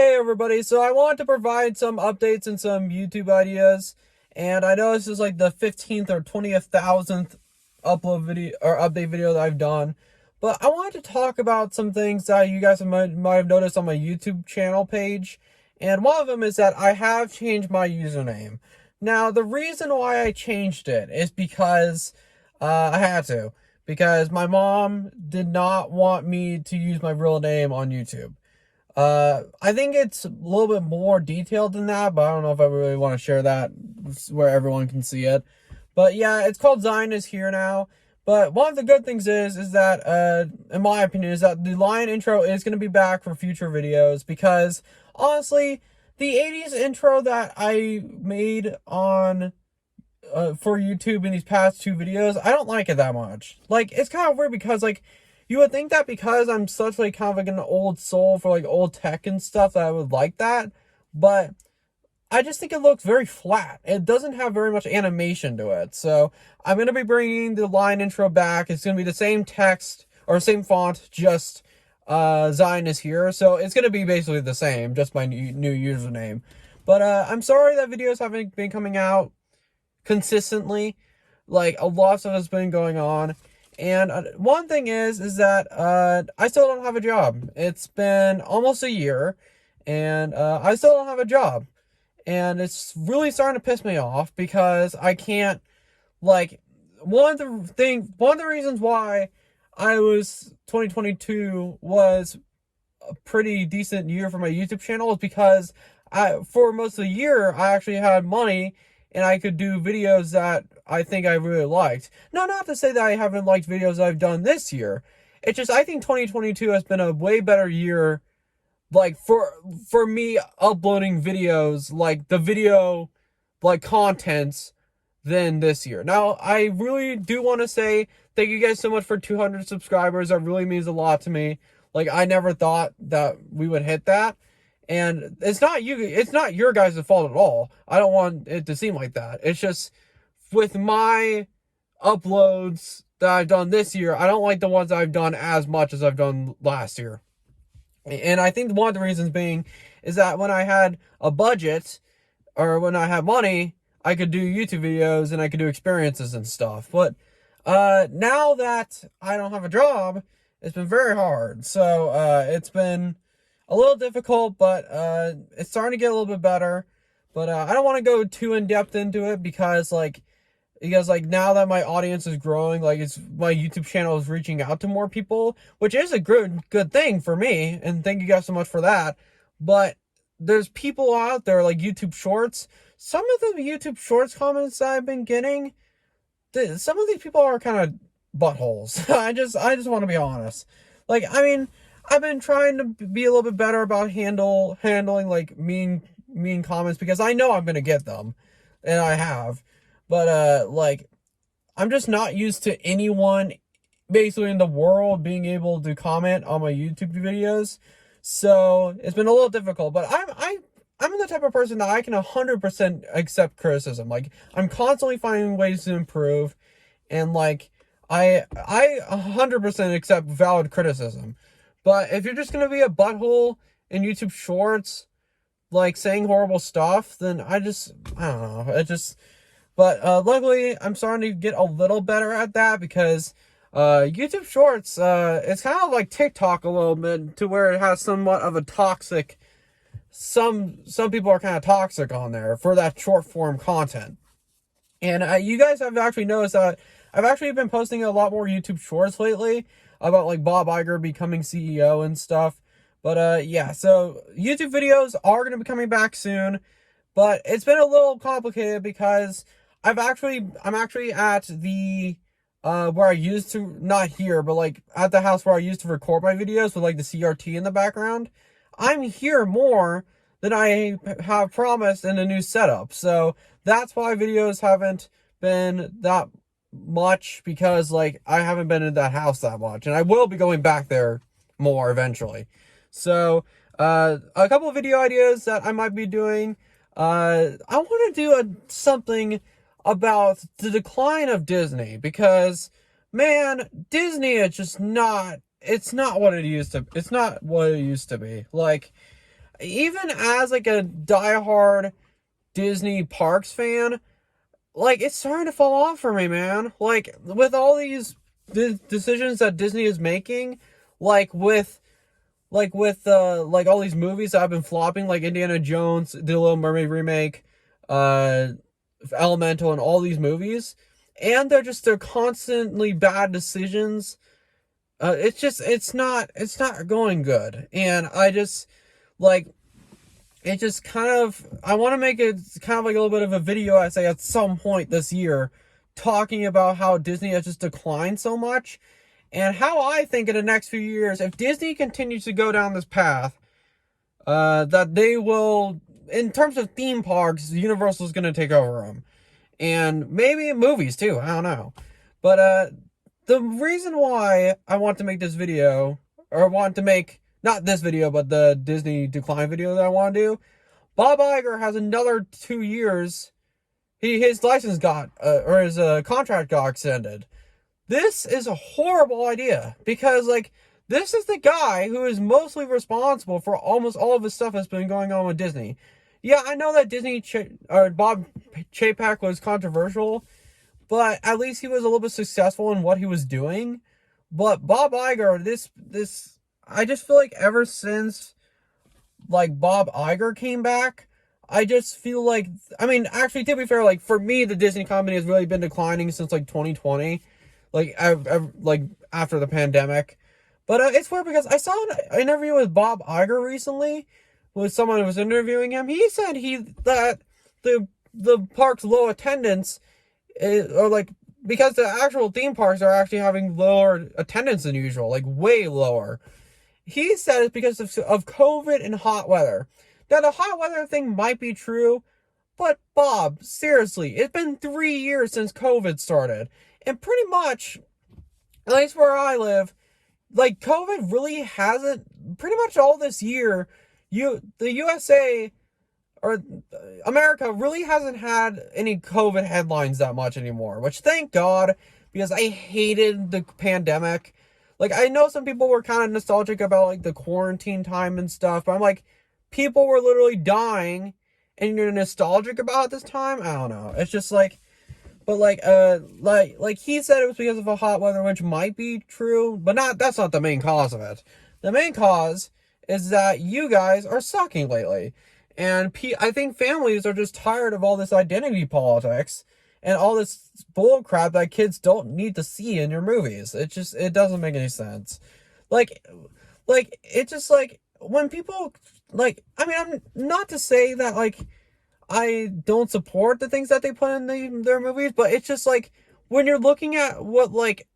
Hey everybody, so I want to provide some updates and some YouTube ideas, and I know this is like the 15th or 20th thousandth upload video or update video that I've done, but I wanted to talk about some things that you guys might have noticed on my YouTube channel page, and one of them is that I have changed my username. Now, the reason why I changed it is because I had to, because my mom did not want me to use my real name on YouTube. I think it's a little bit more detailed than that, but I don't know if I really want to share that where everyone can see it. But yeah, it's called Zion is Here now. But one of the good things is that, in my opinion, is that the Lion intro is going to be back for future videos because, honestly, the 80s intro that I made on, for YouTube in these past two videos, I don't like it that much. Like, it's kind of weird because, like, you would think that because I'm such like kind of like an old soul for like old tech and stuff that I would like that, but I just think it looks very flat. It doesn't have very much animation to it. So I'm going to be bringing the line intro back. It's going to be the same text or same font, just Zion is Here. So it's going to be basically the same, just my new username. But I'm sorry that videos haven't been coming out consistently. Like, a lot of stuff has been going on. And one thing is that I still don't have a job. It's been almost a year, and I still don't have a job. And it's really starting to piss me off because I can't, like, one of the reasons why 2022 was a pretty decent year for my YouTube channel is because for most of the year, I actually had money and I could do videos that I think I really liked. No, not to say that I haven't liked videos I've done this year. It's just, I think 2022 has been a way better year, like, for me uploading videos, like, the video, like, contents than this year. Now, I really do want to say thank you guys so much for 200 subscribers. That really means a lot to me. Like, I never thought that we would hit that. And it's not your guys' fault at all. I don't want it to seem like that. It's just with my uploads that I've done this year, I don't like the ones I've done as much as I've done last year. And I think one of the reasons being is that when I had a budget or when I had money, I could do YouTube videos and I could do experiences and stuff. But now that I don't have a job, it's been very hard. So it's been a little difficult, but it's starting to get a little bit better. But I don't want to go too in depth into it because now that my audience is growing, like, my YouTube channel is reaching out to more people, which is a good thing for me, and thank you guys so much for that. But there's people out there like YouTube Shorts. Some of the YouTube Shorts comments that I've been getting, some of these people are kind of buttholes. I just want to be honest. Like, I mean, I've been trying to be a little bit better about handling like mean comments because I know I'm gonna get them, and I have. But like, I'm just not used to anyone basically in the world being able to comment on my YouTube videos. So it's been a little difficult, but I'm the type of person that I can 100% accept criticism. Like, I'm constantly finding ways to improve, and like, I 100% accept valid criticism. But if you're just gonna be a butthole in YouTube Shorts, like, saying horrible stuff, then I don't know. But luckily, I'm starting to get a little better at that because YouTube Shorts, it's kind of like TikTok a little bit, to where it has somewhat of a toxic. Some people are kind of toxic on there for that short form content. And you guys have actually noticed that I've actually been posting a lot more YouTube Shorts lately about, like, Bob Iger becoming CEO and stuff. But yeah, so YouTube videos are going to be coming back soon. But it's been a little complicated because I'm actually at the where I used to, not here, but like at the house where I used to record my videos with like the CRT in the background. I'm here more than I have promised in a new setup. So that's why videos haven't been that much, because like I haven't been in that house that much, and I will be going back there more eventually. So a couple of video ideas that I might be doing. I want to do something about the decline of Disney, because, man, Disney is just not, it's not what it used to be. Like, even as like a diehard Disney parks fan, like it's starting to fall off for me, man. Like with all these decisions that Disney is making, like with like all these movies that have been flopping, like Indiana Jones, The Little Mermaid remake, uh Elemental, and all these movies, and they're constantly bad decisions. It's not going good, and I just like it just kind of I want to make it kind of like a little bit of a video essay at some point this year talking about how Disney has just declined so much, and how I think in the next few years, if Disney continues to go down this path, that they will, in terms of theme parks, Universal's going to take over them, and maybe in movies too. I don't know, but the reason why I want to make this video, or want to make not this video, but the Disney decline video that I want to do, Bob Iger has another 2 years. His license got or his contract got extended. This is a horrible idea, because like this is the guy who is mostly responsible for almost all of the stuff that's been going on with Disney. Yeah, I know that Bob Chapek was controversial, but at least he was a little bit successful in what he was doing. But Bob Iger, this I just feel like ever since like Bob Iger came back, I just feel like, I mean, actually, to be fair, like for me, the Disney company has really been declining since like 2020, like like after the pandemic. But it's weird because I saw an interview with Bob Iger recently, with someone who was interviewing him. He said that the park's low attendance or like, because the actual theme parks are actually having lower attendance than usual, like way lower. He said it's because of COVID and hot weather. Now, the hot weather thing might be true, but Bob, seriously, it's been 3 years since COVID started. And pretty much, at least where I live, like COVID really hasn't, pretty much all this year, the USA or America really hasn't had any COVID headlines that much anymore, which thank God, because I hated the pandemic. Like, I know some people were kind of nostalgic about like the quarantine time and stuff, but I'm like, people were literally dying and you're nostalgic about this time? I don't know. It's just like, but like he said it was because of a hot weather, which might be true, but that's not the main cause of it. The main cause is that you guys are sucking lately. And I think families are just tired of all this identity politics and all this bull crap that kids don't need to see in your movies. It doesn't make any sense. Like, it's just like, when people, like, I mean, I'm not to say that, like, I don't support the things that they put in their movies, but it's just like, when you're looking at what, like,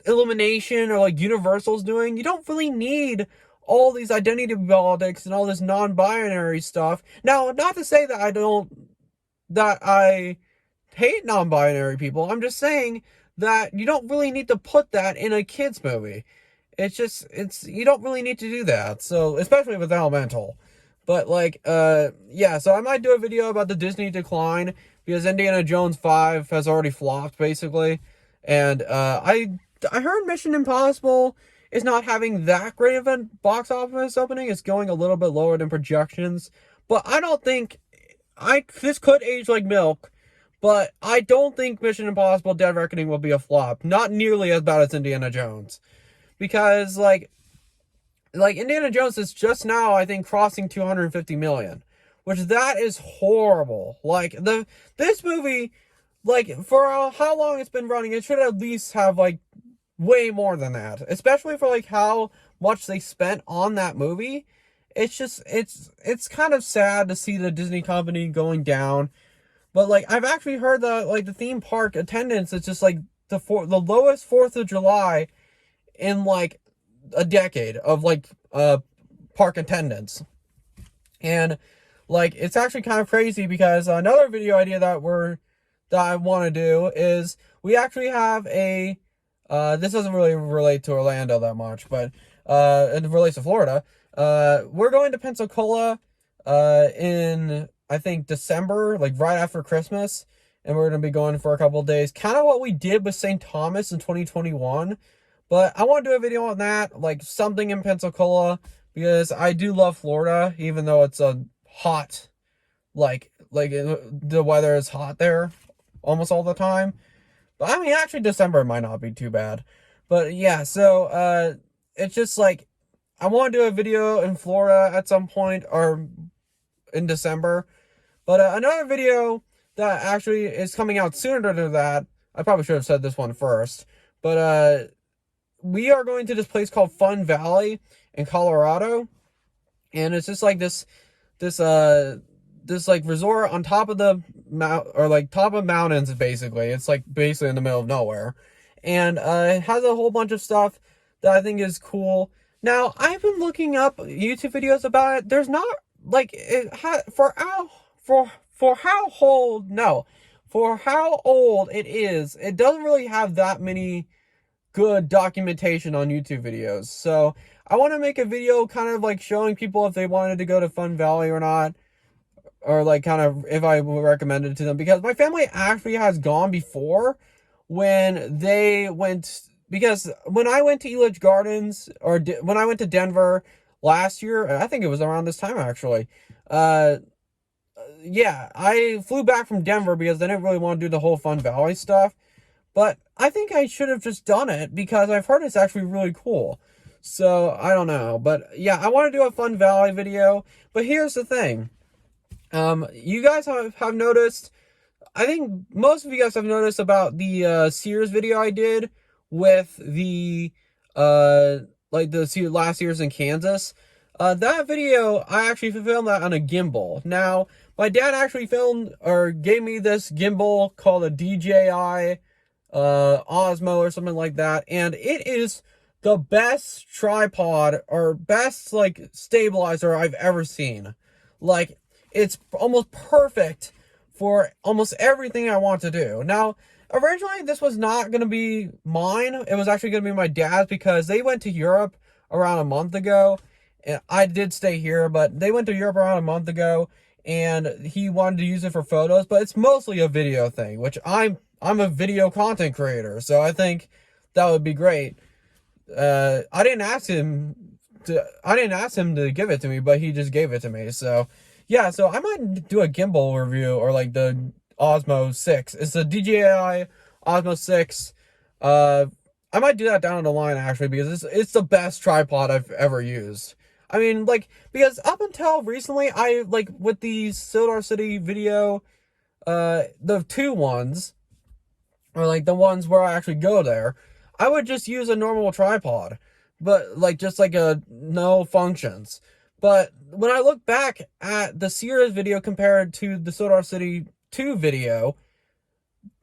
Illumination or, like, Universal's doing, you don't really need all these identity politics and all this non-binary stuff. Now, not to say that I hate non-binary people. I'm just saying that you don't really need to put that in a kid's movie. You don't really need to do that. So, especially with Elemental. But, like, yeah, so I might do a video about the Disney decline, because Indiana Jones 5 has already flopped, basically. And, I heard Mission Impossible is not having that great of a box office opening. It's going a little bit lower than projections. But I don't think, this could age like milk, but I don't think Mission Impossible Dead Reckoning will be a flop. Not nearly as bad as Indiana Jones. Because, like Indiana Jones is just now, I think, crossing 250 million, which that is horrible. Like, this movie, like, for how long it's been running, it should at least have, like, way more than that, especially for, like, how much they spent on that movie. It's just, it's kind of sad to see the Disney company going down. But, like, I've actually heard that, like, the theme park attendance is just, like, the lowest 4th of July in, like, a decade of, like, park attendance. And, like, it's actually kind of crazy, because another video idea that I want to do is, we actually have a, this doesn't really relate to Orlando that much, but, it relates to Florida. We're going to Pensacola, in, I think, December, like, right after Christmas, and we're going to be going for a couple of days. Kind of what we did with St. Thomas in 2021. But I want to do a video on that, like something in Pensacola, because I do love Florida, even though it's a hot, the weather is hot there almost all the time. But I mean, actually, December might not be too bad. But yeah, so it's just like I want to do a video in Florida at some point or in December. But another video that actually is coming out sooner than that, I probably should have said this one first. But we are going to this place called Fun Valley in Colorado, and it's just like this like resort on top of the top of mountains. Basically, it's like basically in the middle of nowhere, and it has a whole bunch of stuff that I think is cool. Now, I've been looking up YouTube videos about it. There's not like for how old it is. It doesn't really have that many good documentation on YouTube videos. So I want to make a video kind of like showing people if they wanted to go to Fun Valley or not, or like kind of if I would recommend it to them, because my family actually has gone before when they went, because when I went to Elitch Gardens, or when I went to Denver last year, I think it was around this time actually, yeah, I flew back from Denver because I didn't really want to do the whole Fun Valley stuff. But I think I should have just done it because I've heard it's actually really cool. So, I don't know. But yeah, I want to do a Fun Valley video. But here's the thing. You guys have noticed, I think most of you guys have noticed about the Sears video I did with the last Sears in Kansas. That video, I actually filmed that on a gimbal. Now, my dad actually filmed or gave me this gimbal called a DJI Osmo or something like that, and it is the best tripod or best like stabilizer I've ever seen. Like, it's almost perfect for almost everything I want to do. Now, originally this was not going to be mine. It was actually going to be my dad's, because they went to Europe around a month ago. And I did stay here, but they went to Europe around a month ago, and he wanted to use it for photos, but it's mostly a video thing, which I'm a video content creator, so I think that would be great. I didn't ask him to give it to me, but he just gave it to me. So yeah, so I might do a gimbal review, or like the Osmo 6. It's the DJI Osmo 6. I might do that down the line actually, because it's the best tripod I've ever used. I mean, like, because up until recently, I, like, with the Sodor City video, the 2 ones, or, like, the ones where I actually go there, I would just use a normal tripod, but, like, just, like, no functions. But when I look back at the Sears video compared to the Sodor City 2 video,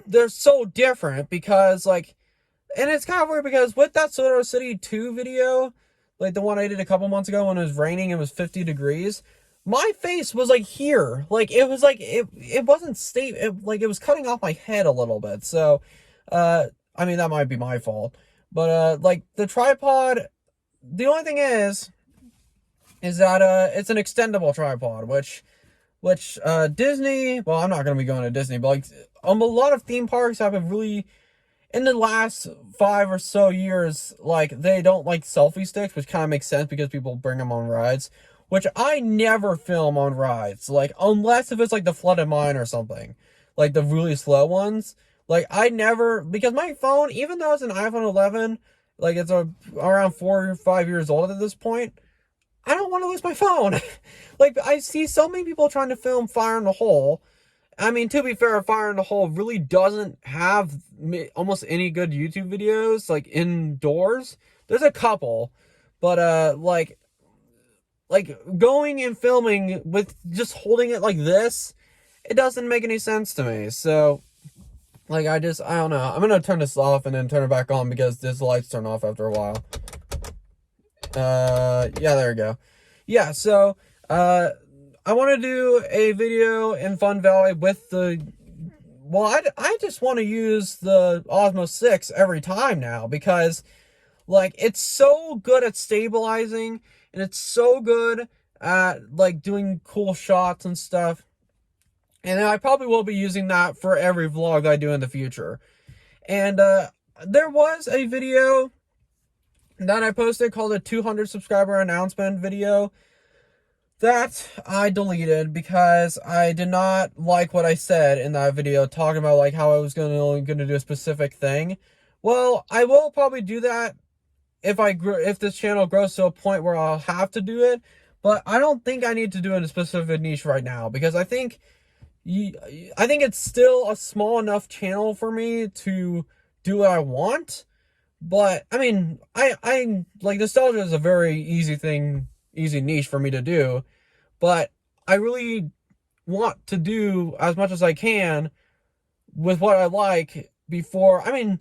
they're so different, because, like, and it's kind of weird, because with that Sodor City 2 video, like the one I did a couple months ago when it was raining, it was 50 degrees. My face was like here. Like, it was like, it wasn't stable. Like, it was cutting off my head a little bit. So, I mean, that might be my fault. But, like, the tripod, the only thing is that, it's an extendable tripod, which, Disney, well, I'm not going to be going to Disney, but, like, a lot of theme parks have been really, in the last 5 or so years, like, they don't like selfie sticks, which kind of makes sense because people bring them on rides, which I never film on rides, like, unless if it's like the Flooded Mine or something, like the really slow ones. Like, I never, because my phone, even though it's an iPhone 11, like, it's around 4 or 5 years old at this point, I don't want to lose my phone. Like, I see so many people trying to film Fire in the Hole. I mean, to be fair, Fire in the Hole really doesn't have almost any good YouTube videos, like, indoors. There's a couple, but, like, going and filming with just holding it like this, it doesn't make any sense to me. So, like, I don't know. I'm gonna turn this off and then turn it back on, because this lights turn off after a while. Yeah, there we go. Yeah, so, I want to do a video in Fun Valley with I just want to use the Osmo 6 every time now, because, like, it's so good at stabilizing, and it's so good at, like, doing cool shots and stuff. And I probably will be using that for every vlog that I do in the future. And, there was a video that I posted called a 200 subscriber announcement video that I deleted because I did not like what I said in that video, talking about like how I was only gonna do a specific thing. Well, I will probably do that if this channel grows to a point where I'll have to do it, but I don't think I need to do it in a specific niche right now, because I think it's still a small enough channel for me to do what I want. But I mean, I like, nostalgia is a very easy niche for me to do, but I really want to do as much as I can with what I like before. I mean,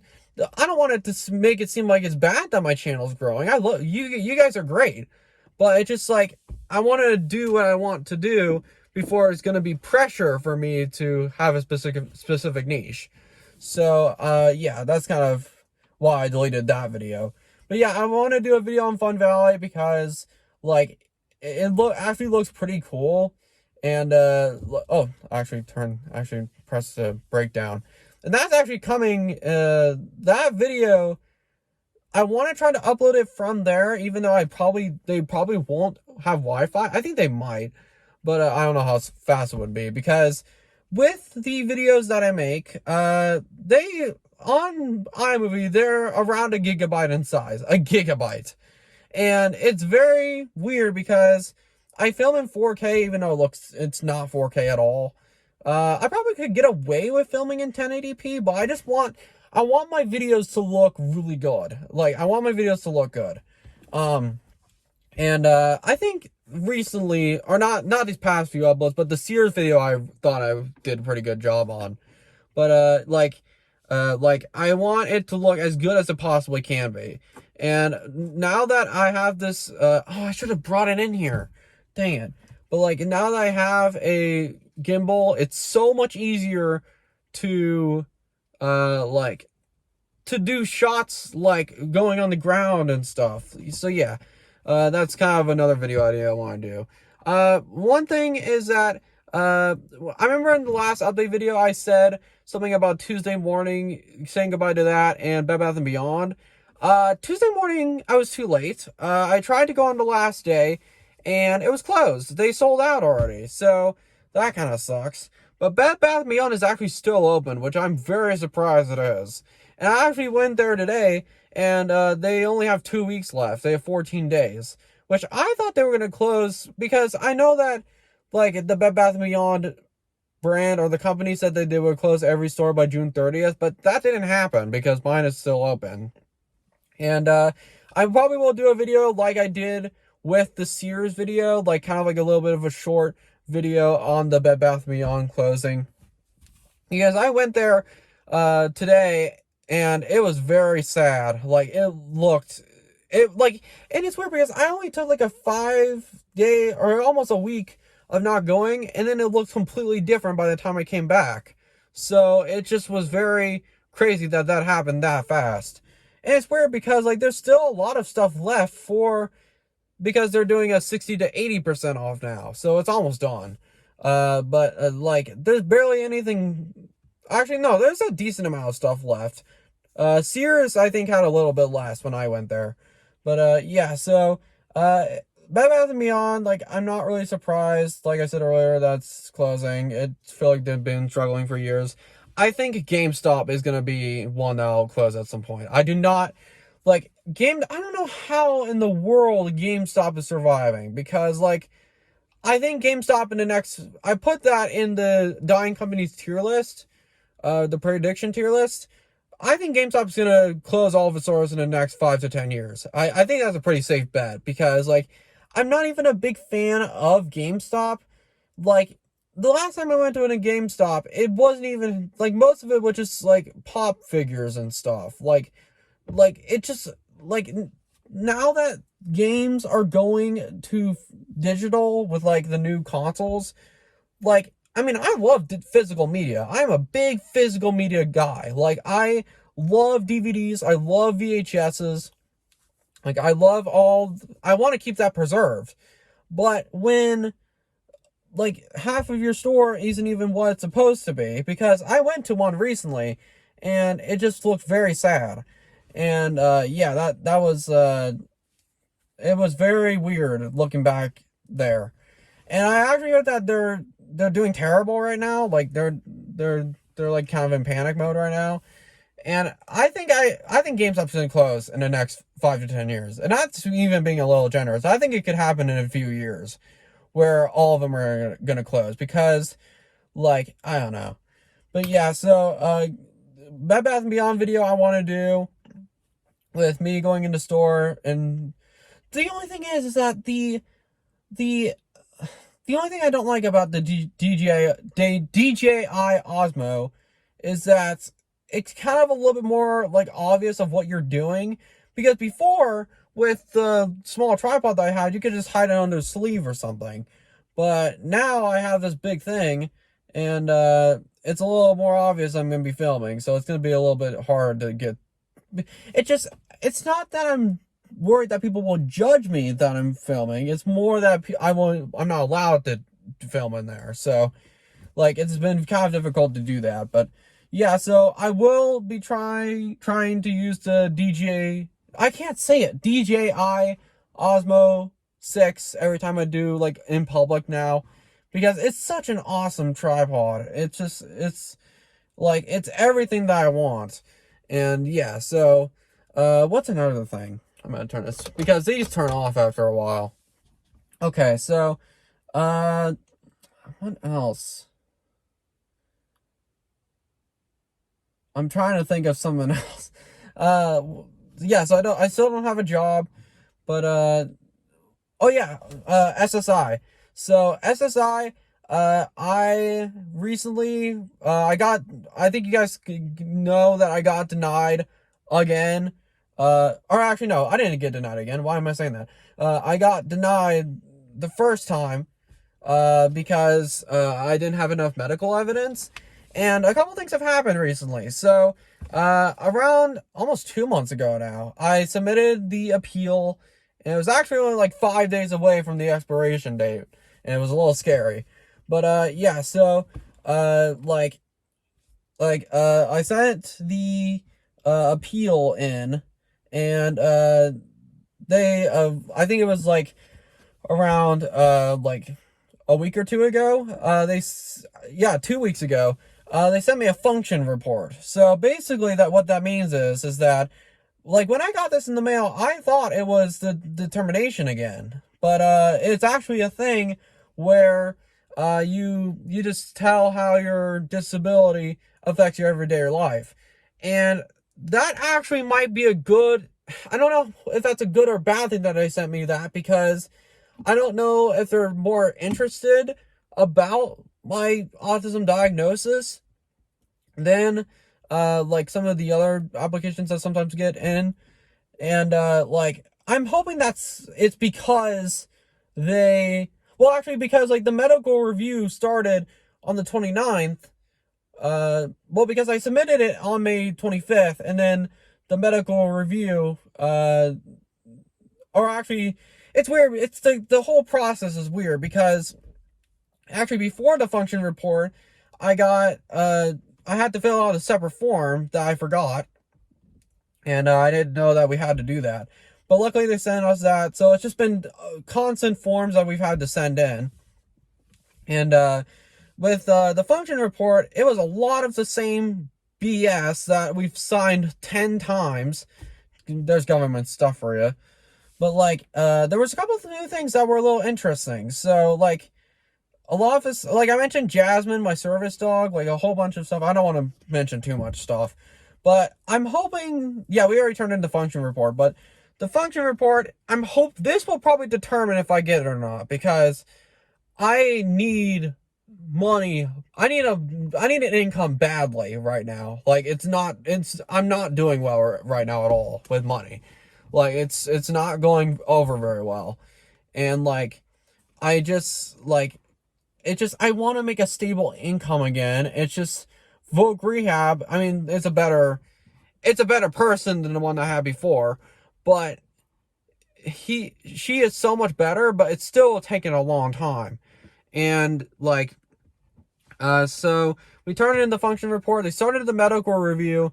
I don't want it to make it seem like it's bad that my channel's growing. I love you. You guys are great, but it's just like, I want to do what I want to do before it's going to be pressure for me to have a specific niche. So, yeah, that's kind of why I deleted that video. But yeah, I want to do a video on Fun Valley because, like, it actually looks pretty cool. And, oh, actually press the breakdown. And that's actually coming, that video, I want to try to upload it from there, even though they probably won't have Wi-Fi. I think they might, but I don't know how fast it would be, because with the videos that I make, they, on iMovie, they're around 1 gigabyte in size. 1 gigabyte. And it's very weird because I film in 4K, even though it's not 4K at all. I probably could get away with filming in 1080p, but I want my videos to look really good. Like, I want my videos to look good. I think recently, or not these past few uploads, but the Sears video I thought I did a pretty good job on. But, like, I want it to look as good as it possibly can be. And now that I have this, oh, I should have brought it in here. Dang it. But, like, now that I have a gimbal, it's so much easier to, to do shots, like, going on the ground and stuff. So, yeah, that's kind of another video idea I want to do. One thing is that, I remember in the last update video, I said something about Tuesday morning, saying goodbye to that, and Bed Bath & Beyond. Tuesday morning, I was too late. I tried to go on the last day, and it was closed. They sold out already, so that kind of sucks. But Bed Bath & Beyond is actually still open, which I'm very surprised it is. And I actually went there today, and they only have 2 weeks left. They have 14 days, which I thought they were going to close, because I know that, like, the Bed Bath & Beyond brand or the company said that they would close every store by June 30th, but that didn't happen because mine is still open. And I probably will do a video like I did with the Sears video, like kind of like a little bit of a short video on the Bed Bath & Beyond closing. Because I went there today, and it was very sad. Like, and it's weird because I only took like a 5-day or almost a week of not going, and then it looked completely different by the time I came back. So it just was very crazy that happened that fast. And it's weird because, like, there's still a lot of stuff left because they're doing a 60 to 80% off now. So it's almost done. Like, there's barely anything. Actually, no, there's a decent amount of stuff left. Sears, I think, had a little bit less when I went there. But, yeah, so, Bed Bath & Beyond, like, I'm not really surprised. Like I said earlier, that's closing. I feel like they've been struggling for years. I think GameStop is going to be one that'll close at some point. I do not, like, I don't know how in the world GameStop is surviving, because, like, I think GameStop I put that in the dying companies tier list, the prediction tier list. I think GameStop's going to close all of its stores in the next 5 to 10 years. I think that's a pretty safe bet, because, like, I'm not even a big fan of GameStop. Like, the last time I went to a GameStop, it wasn't even, like, most of it was just, like, pop figures and stuff. Like, it just, like, now that games are going to digital with, like, the new consoles, like, I mean, I love physical media. I'm a big physical media guy. Like, I love DVDs. I love VHSs. Like, I want to keep that preserved. But when, like, half of your store isn't even what it's supposed to be, because I went to one recently, and it just looked very sad. And yeah, that was it was very weird looking back there. And I actually heard that they're doing terrible right now. Like they're like kind of in panic mode right now. And I think GameStop's gonna close in the next 5 to 10 years. And that's even being a little generous. I think it could happen in a few years where all of them are gonna close because, like, I don't know. But yeah, so Bed Bath and Beyond video I want to do with me going into store, and the only thing is that the the only thing I don't like about the DJI Osmo is that it's kind of a little bit more like obvious of what you're doing, because before with the small tripod that I had, you could just hide it under a sleeve or something. But now I have this big thing, and it's a little more obvious I'm going to be filming, so it's going to be a little bit hard to get. It's not that I'm worried that people will judge me that I'm filming. It's more that I'm not allowed to film in there. So, like, it's been kind of difficult to do that. But yeah, so I will be trying to use the I can't say it, DJI Osmo 6 every time I do, like, in public now, because it's such an awesome tripod. It's like, it's everything that I want. And yeah, so what's another thing? I'm gonna turn this, because these turn off after a while. Okay, so what else? I'm trying to think of something else. Yeah, so I still don't have a job, but oh yeah, SSI. So SSI, I recently, I think you guys know that I got denied again. Or actually, no, I didn't get denied again. Why am I saying that? I got denied the first time, because, I didn't have enough medical evidence. And a couple things have happened recently. So, around almost 2 months ago now, I submitted the appeal, and it was actually only like 5 days away from the expiration date, and it was a little scary. But, yeah, so, I sent the, appeal in, and, I think it was like around, like a week or two ago, 2 weeks ago, they sent me a function report. So basically what that means is that, like, when I got this in the mail, I thought it was the determination again. But it's actually a thing where you just tell how your disability affects your everyday life. And that actually might be I don't know if that's a good or bad thing that they sent me that, because I don't know if they're more interested about my autism diagnosis than like some of the other applications I sometimes get in. And like, I'm hoping it's because because like the medical review started on the 29th. Because I submitted it on May 25th, and then the medical review, or actually, it's weird. It's the whole process is weird, because actually before the function report, I had to fill out a separate form that I forgot, and I didn't know that we had to do that. But luckily they sent us that, so it's just been constant forms that we've had to send in. And with the function report, it was a lot of the same BS that we've signed 10 times. There's government stuff for you. But, like, there was a couple of new things that were a little interesting. So, like, a lot of this, like, I mentioned Jasmine, my service dog, like, a whole bunch of stuff. I don't want to mention too much stuff. But I'm hoping, yeah, we already turned in the function report. But the function report, this will probably determine if I get it or not. Because I need money. I need an income badly right now. Like, I'm not doing well right now at all with money. Like, it's not going over very well. And like, I want to make a stable income again. It's just Vogue Rehab. I mean, it's a better person than the one I had before, but she is so much better, but it's still taking a long time. And like, so we turned in the function report. They started the medical review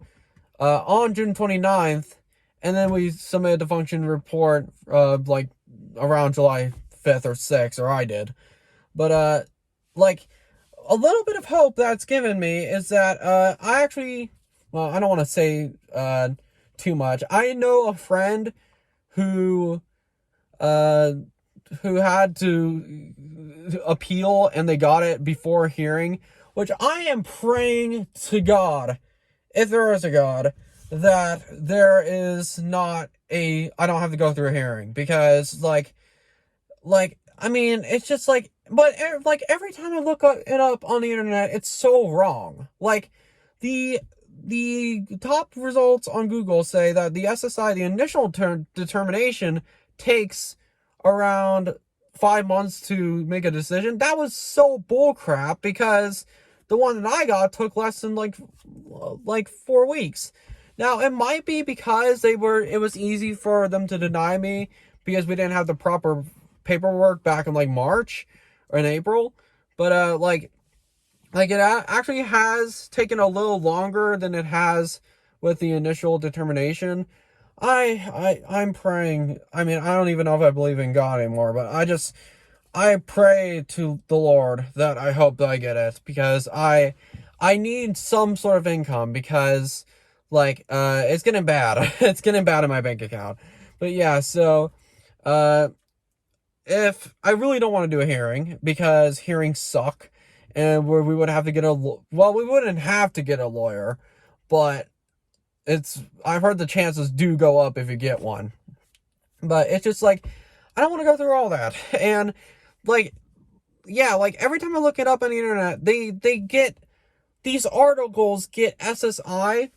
on June 29th, and then we submitted the function report, like around July 5th or 6th, or I did. But, like, a little bit of hope that's given me is that, I actually, well, I don't want to say, too much. I know a friend who, who had to appeal and they got it before hearing, which I am praying to God, if there is a God, that there is not I don't have to go through a hearing, because I mean, it's just like, but like every time I look it up on the internet, it's so wrong. Like the top results on Google say that the SSI, the initial determination, takes around 5 months to make a decision. That was so bullcrap, because the one that I got took less than like 4 weeks. Now, it might be because it was easy for them to deny me because we didn't have the proper paperwork back in like March or in April. But like it actually has taken a little longer than it has with the initial determination. I'm praying. I mean, I don't even know if I believe in God anymore, but I pray to the Lord that I hope that I get it, because I need some sort of income, because like it's getting bad. It's getting bad in my bank account. But yeah, so if I really don't want to do a hearing, because hearings suck, and where we would have to get we wouldn't have to get a lawyer, but I've heard the chances do go up if you get one. But it's just like, I don't want to go through all that. And like, yeah, like every time I look it up on the internet, they get these articles get SSI,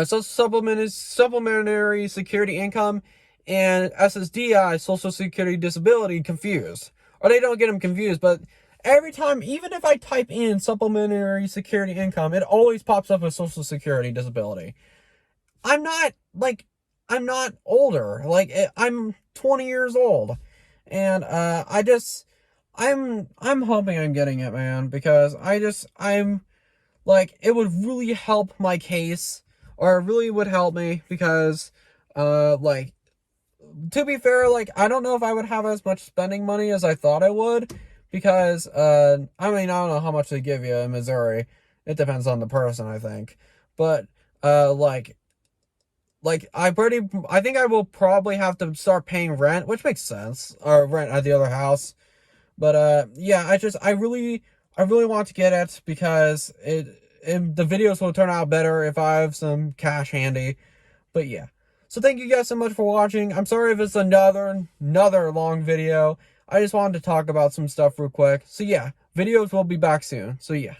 so supplementary security income, and SSDI, Social Security Disability, confused. Or they don't get them confused, but every time, even if I type in supplementary security income, it always pops up as Social Security Disability. I'm not older. Like, I'm 20 years old. And, I'm hoping I'm getting it, man, because I'm, like, it would really help my case, or it really would help me, because, like, to be fair, like, I don't know if I would have as much spending money as I thought I would, because, I mean, I don't know how much they give you in Missouri. It depends on the person, I think. But, I think I will probably have to start paying rent, which makes sense, or rent at the other house. But, yeah, I really want to get it, because the videos will turn out better if I have some cash handy. But yeah. So thank you guys so much for watching. I'm sorry if it's another long video. I just wanted to talk about some stuff real quick. So yeah, videos will be back soon. So yeah.